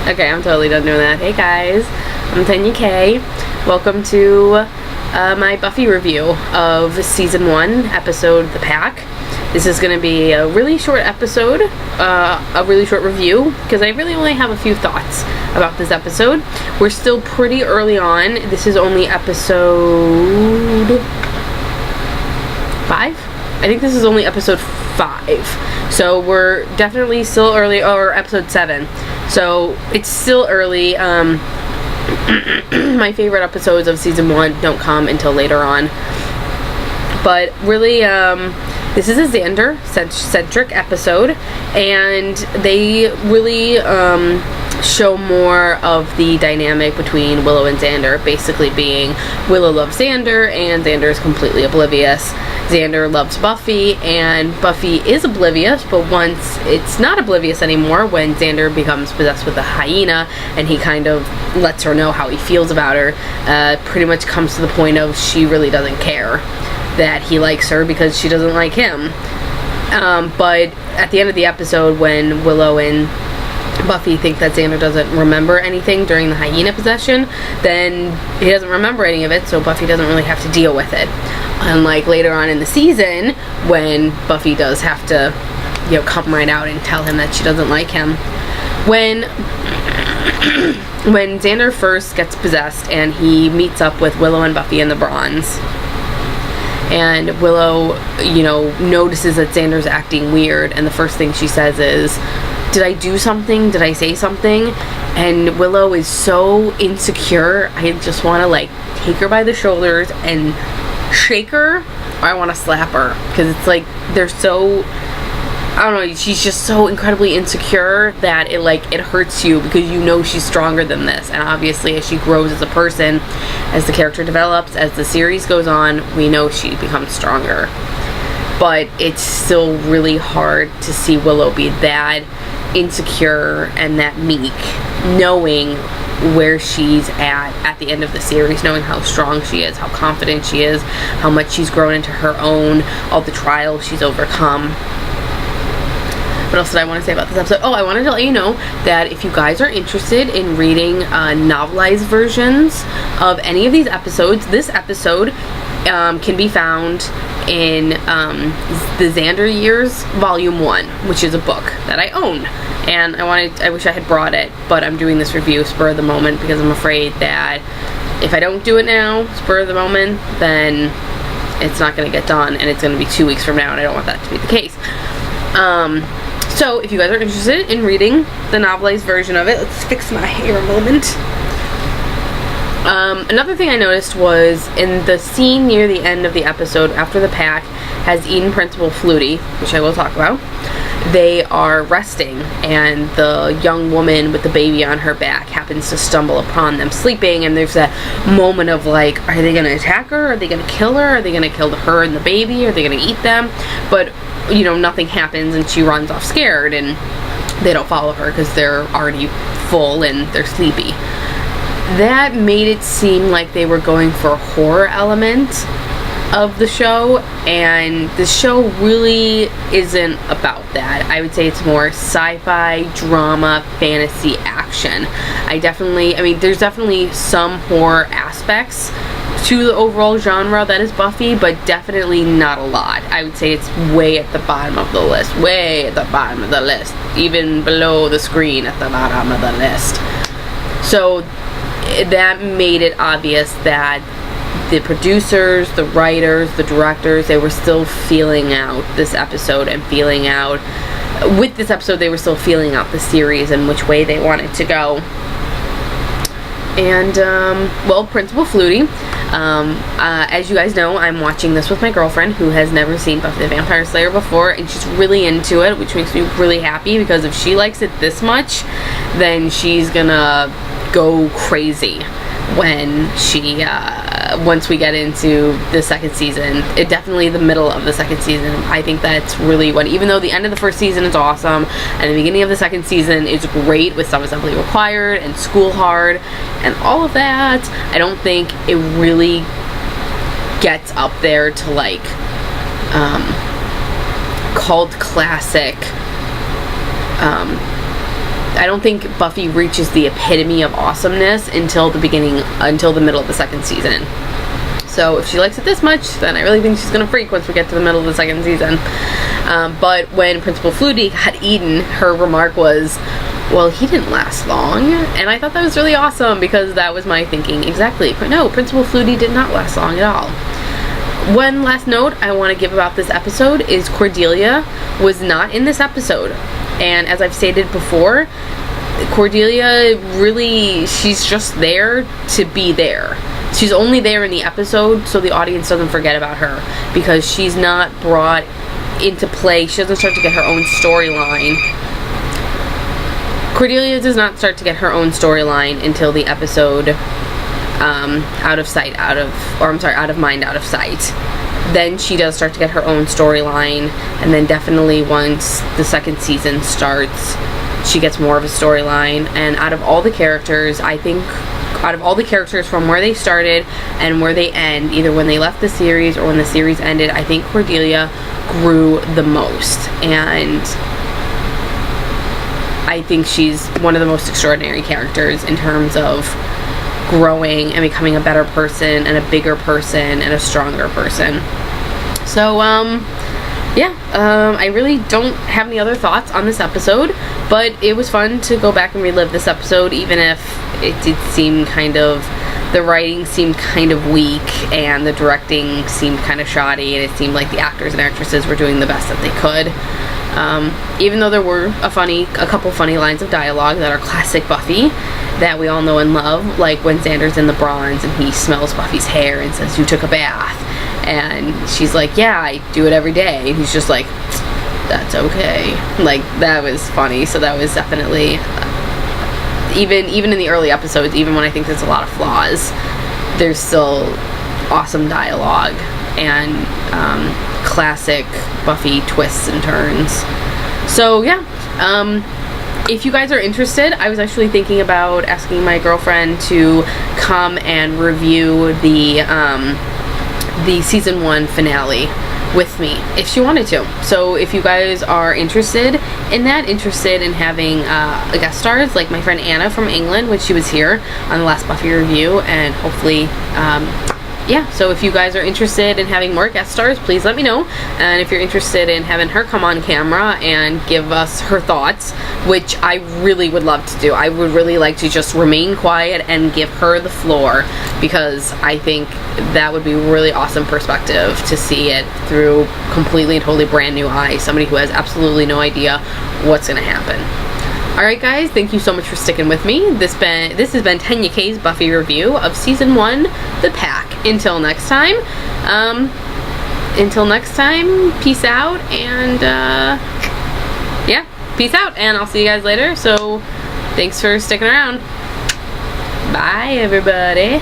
Okay, I'm totally done doing that. Hey guys, I'm Tennyak. Welcome to my Buffy review of Season 1, episode The Pack. This is going to be a really short episode, a really short review, because I really only have a few thoughts about this episode. We're still pretty early on. This is only episode 5? I think this is only episode 5. So we're definitely still early, or episode 7. So it's still early. My favorite episodes of season 1 don't come until later on. But really, this is a Xander centric episode, and they really show more of the dynamic between Willow and Xander, basically being Willow loves Xander and Xander is completely oblivious. Xander loves Buffy and Buffy is oblivious, but once it's not oblivious anymore, when Xander becomes possessed with a hyena and he kind of lets her know how he feels about her, pretty much comes to the point of she really doesn't care that he likes her because she doesn't like him. But at the end of the episode, when Willow and Buffy think that Xander doesn't remember anything during the hyena possession, then he doesn't remember any of it, so Buffy doesn't really have to deal with it. Unlike later on in the season, when Buffy does have to, come right out and tell him that she doesn't like him. When Xander first gets possessed and he meets up with Willow and Buffy in the Bronze, and Willow, notices that Xander's acting weird, and the first thing she says is, "Did I do something? Did I say something?" And Willow is so insecure. I just want to take her by the shoulders and shake her, or I want to slap her, because it's like they're so, I don't know, she's just so incredibly insecure that it hurts you, because she's stronger than this. And obviously as she grows as a person, as the character develops, as the series goes on, we know she becomes stronger. But it's still really hard to see Willow be that insecure and that meek, knowing where she's at the end of the series, knowing how strong she is, how confident she is, how much she's grown into her own, all the trials she's overcome. What else did I want to say about this episode? Oh, I wanted to let you know that if you guys are interested in reading novelized versions of any of these episodes, this episode can be found in the Xander Years Volume 1, which is a book that I own. And I wish I had brought it, but I'm doing this review spur of the moment because I'm afraid that if I don't do it now, spur of the moment, then it's not going to get done, and it's going to be 2 weeks from now, and I don't want that to be the case. So if you guys are interested in reading the novelized version of it, let's fix my hair a moment. Another thing I noticed was in the scene near the end of the episode, after the pack has eaten Principal Flutie, which I will talk about, they are resting, and the young woman with the baby on her back happens to stumble upon them sleeping, and there's that moment of are they going to attack her? Are they going to kill her? Are they going to kill her and the baby? Are they going to eat them? But, nothing happens, and she runs off scared, and they don't follow her because they're already full and they're sleepy. That made it seem like they were going for a horror element of the show, and the show really isn't about that. I would say it's more sci-fi, drama, fantasy, action. There's definitely some horror aspects to the overall genre that is Buffy, but definitely not a lot. I would say it's way at the bottom of the list. Way at the bottom of the list. Even below the screen at the bottom of the list. So that made it obvious that the producers, the writers, the directors, they were still feeling out this episode and with this episode they were still feeling out the series and which way they wanted to go. And, Principal Flutie, as you guys know, I'm watching this with my girlfriend who has never seen Buffy the Vampire Slayer before, and she's really into it, which makes me really happy, because if she likes it this much, then she's gonna go crazy when she once we get into the second season. Definitely the middle of the second season. I think that's really when, even though the end of the first season is awesome and the beginning of the second season is great with some assembly required and school hard and all of that, I don't think it really gets up there to cult classic I don't think Buffy reaches the epitome of awesomeness until the middle of the second season. So if she likes it this much, then I really think she's gonna freak once we get to the middle of the second season. But when Principal Flutie got eaten, her remark was, well, he didn't last long. And I thought that was really awesome, because that was my thinking exactly. But no, Principal Flutie did not last long at all. One last note I want to give about this episode is Cordelia was not in this episode. And as I've stated before, Cordelia really, she's just there to be there. She's only there in the episode so the audience doesn't forget about her, because she's not brought into play. She doesn't start to get her own storyline. Cordelia does not start to get her own storyline until the episode Out of Mind, Out of Sight. Then she does start to get her own storyline, and then definitely once the second season starts, she gets more of a storyline. And out of all the characters, I think, out of all the characters from where they started and where they end, either when they left the series or when the series ended, I think Cordelia grew the most. And I think she's one of the most extraordinary characters in terms of growing and becoming a better person and a bigger person and a stronger person. So, I really don't have any other thoughts on this episode, but it was fun to go back and relive this episode, even if it did seem the writing seemed kind of weak and the directing seemed kind of shoddy, and it seemed like the actors and actresses were doing the best that they could. Even though there were a couple funny lines of dialogue that are classic Buffy that we all know and love, like when Xander's in the bronze and he smells Buffy's hair and says, "You took a bath," and she's like, "Yeah, I do it every day," and he's just like, "That's okay." Like, that was funny. So that was definitely, even in the early episodes, even when I think there's a lot of flaws, there's still awesome dialogue and classic Buffy twists and turns. So yeah, if you guys are interested, I was actually thinking about asking my girlfriend to come and review the season 1 finale with me if she wanted to. So if you guys are interested in that, interested in having guest stars like my friend Anna from England when she was here on the last Buffy review, and hopefully so if you guys are interested in having more guest stars, please let me know. And if you're interested in having her come on camera and give us her thoughts, which I really would love to do, I would really like to just remain quiet and give her the floor, because I think that would be really awesome perspective to see it through completely and totally brand new eyes, somebody who has absolutely no idea what's going to happen. Alright guys, thank you so much for sticking with me. This has been Tennyak's Buffy review of Season 1, The Pack. Until next time, peace out, and peace out, and I'll see you guys later. So, thanks for sticking around. Bye, everybody.